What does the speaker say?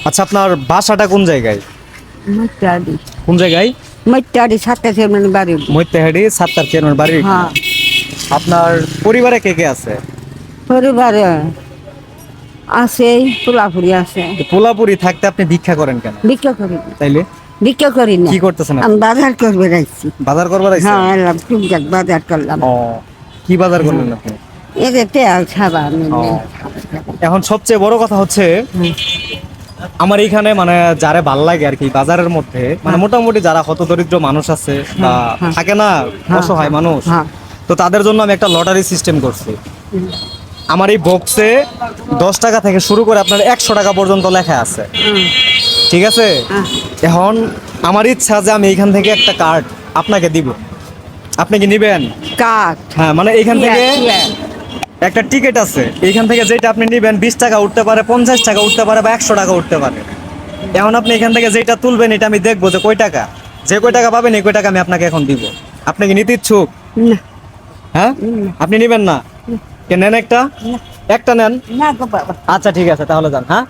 আচ্ছা, আপনার বাসাটা কোন জায়গায়? মইতারি কোন জায়গায়? মইতারি সাতটা চেয়ারম্যান বাড়ি। মৈত্যাহারি সাত্তার চেয়ারম্যান বাড়ি। হ্যাঁ, আপনার পরিবারে কে কে আছে? পরিবারে আছে পোলাপুরি আছে। পোলাপুরি থাকতে আপনি ভিক্ষা করেন কেন? ভিক্ষা করি না, তাইলে ভিক্ষা করি না। কি করতেছেন আপনি? আমি বাজার করবে যাচ্ছি। বাজার করবার আইছেন? হ্যাঁ, এলাম টুকটাক বাজার করলাম। ও, কি বাজার করলেন আপনি? এই যে তেল সাবান ও। এখন সবচেয়ে বড় কথা হচ্ছে আমার এইখানে মানে যারা ভাল লাগে আর কি বাজারের মধ্যে মানে মোটামুটি যারা হতদরিদ্র মানুষ আছে বা হ্যাঁ। থাকে না অসহায় মানুষ, হ্যাঁ। তো তাদের জন্য আমি একটা লটারি সিস্টেম করছি। আমার এই বক্সে 10 টাকা থেকে শুরু করে আপনার 100 টাকা পর্যন্ত লেখা আছে, ঠিক আছে? এখন আমার ইচ্ছা যে আমি এইখান থেকে একটা কার্ড আপনাকে দিব, আপনি কি নিবেন? কাঠ হ্যাঁ, মানে এইখান থেকে একটা টিকিট আছে, এইখান থেকে যেটা আপনি নিবেন 20 টাকা উঠতে পারে, 50 টাকা উঠতে পারে বা 100 টাকা উঠতে পারে। এখন আপনি এখান থেকে যেটা তুলবেন এটা আমি দেখবো যে কয় টাকা, যে কয় টাকা পাবেন এই কয় টাকা আমি আপনাকে এখন দিব। আপনি কি নিতে ইচ্ছুক? না, হ্যাঁ, আপনি নিবেন না? কে নেন একটা, একটা নেন। না গো বাবা। আচ্ছা ঠিক আছে, তাহলে যান। হ্যাঁ।